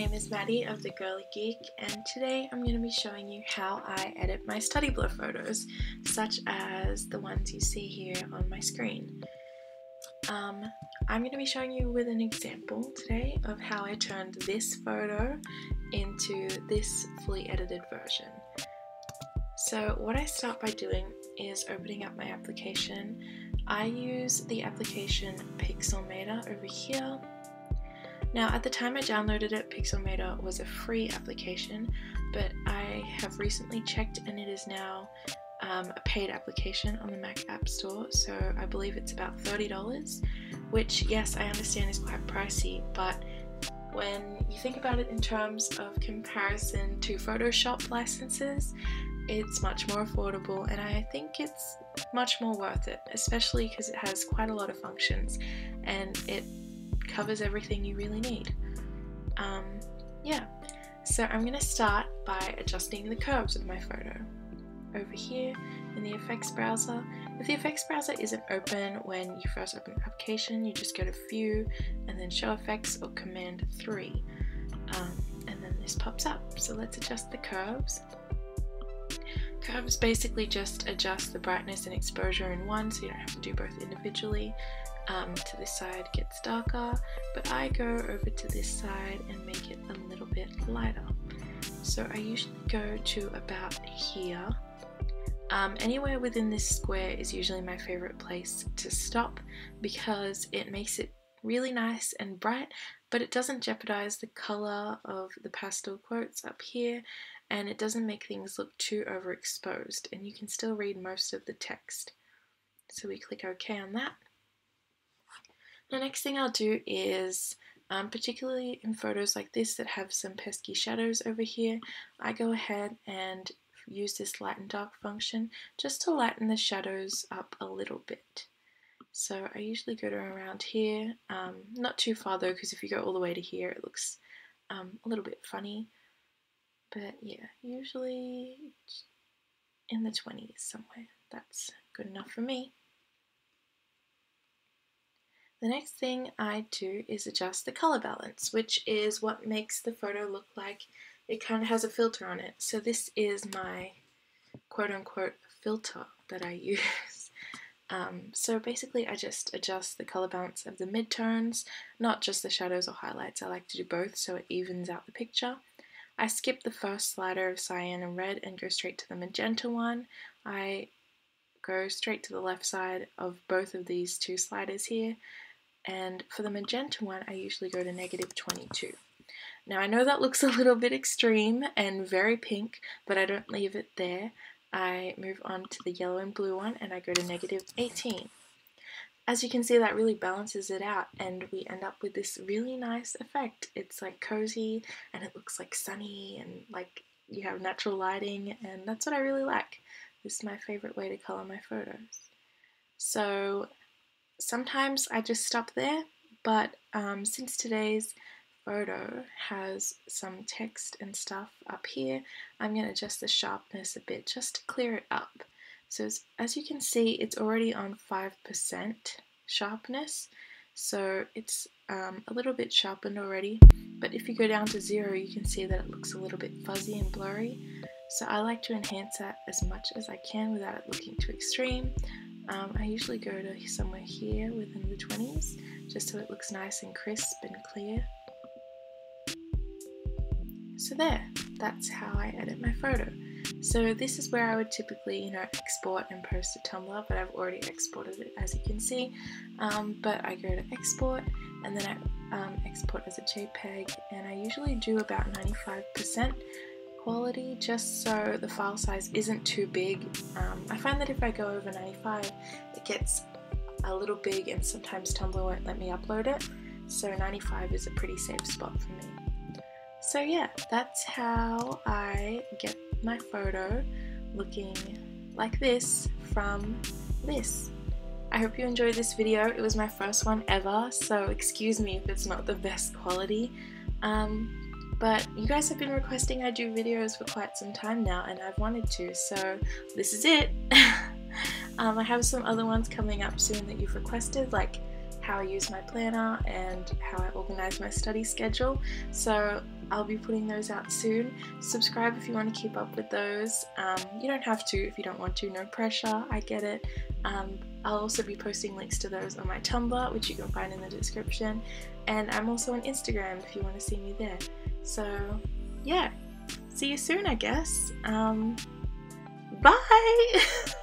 name is Maddie of The Girly Geek, and today I'm going to be showing you how I edit my studyblr photos, such as the ones you see here on my screen. I'm going to be showing you with an example today of how I turned this photo into this fully edited version. So what I start by doing is opening up my application. I use the application Pixelmator over here. Now at the time I downloaded it, Pixelmator was a free application, but I have recently checked and it is now a paid application on the Mac App Store, so I believe it's about $30, which yes, I understand is quite pricey, but when you think about it in terms of comparison to Photoshop licenses, it's much more affordable, and I think it's much more worth it, especially because it has quite a lot of functions and it covers everything you really need. Yeah, so I'm going to start by adjusting the curves of my photo. Over here in the effects browser, if the effects browser isn't open when you first open the application, you just go to View and then Show Effects or Command 3, and then this pops up. So let's adjust the curves. Curves basically just adjust the brightness and exposure in one, so you don't have to do both individually. To this side gets darker, but I go over to this side and make it a little bit lighter. So I usually go to about here. Anywhere within this square is usually my favorite place to stop because it makes it really nice and bright, but it doesn't jeopardize the color of the pastel quotes up here, and it doesn't make things look too overexposed, and you can still read most of the text. So we click OK on that. The next thing I'll do is, particularly in photos like this that have some pesky shadows over here, I go ahead and use this light and dark function just to lighten the shadows up a little bit. So I usually go to around here, not too far though, because if you go all the way to here it looks a little bit funny, but yeah, usually in the 20s somewhere. That's good enough for me. The next thing I do is adjust the color balance, which is what makes the photo look like it kind of has a filter on it. So this is my quote-unquote filter that I use. So basically I just adjust the color balance of the midtones, not just the shadows or highlights. I like to do both so it evens out the picture. I skip the first slider of cyan and red and go straight to the magenta one. I go straight to the left side of both of these two sliders here. And for the magenta one, I usually go to -22. Now I know that looks a little bit extreme and very pink, but I don't leave it there. I move on to the yellow and blue one and I go to -18. As you can see, that really balances it out and we end up with this really nice effect. It's like cozy and it looks like sunny and like you have natural lighting, and that's what I really like. This is my favorite way to color my photos. So sometimes I just stop there, but since today's photo has some text and stuff up here, I'm going to adjust the sharpness a bit just to clear it up. So as you can see, it's already on 5% sharpness, so it's a little bit sharpened already, but if you go down to 0, you can see that it looks a little bit fuzzy and blurry. So I like to enhance that as much as I can without it looking too extreme. I usually go to somewhere here within the 20s, just so it looks nice and crisp and clear. So there, that's how I edit my photo. So this is where I would typically, export and post to Tumblr, but I've already exported it, as you can see. But I go to export, and then I export as a JPEG, and I usually do about 95% quality, just so the file size isn't too big. I find that if I go over 95, it gets a little big and sometimes Tumblr won't let me upload it, so 95 is a pretty safe spot for me. So yeah, that's how I get my photo looking like this from this. I hope you enjoyed this video. It was my first one ever, so excuse me if it's not the best quality. But you guys have been requesting I do videos for quite some time now, and I've wanted to, so this is it. I have some other ones coming up soon that you've requested, like how I use my planner and how I organize my study schedule. So I'll be putting those out soon. Subscribe if you want to keep up with those. You don't have to if you don't want to, no pressure, I get it. I'll also be posting links to those on my Tumblr, which you can find in the description, and I'm also on Instagram if you want to see me there. So yeah, see you soon, I guess. Bye!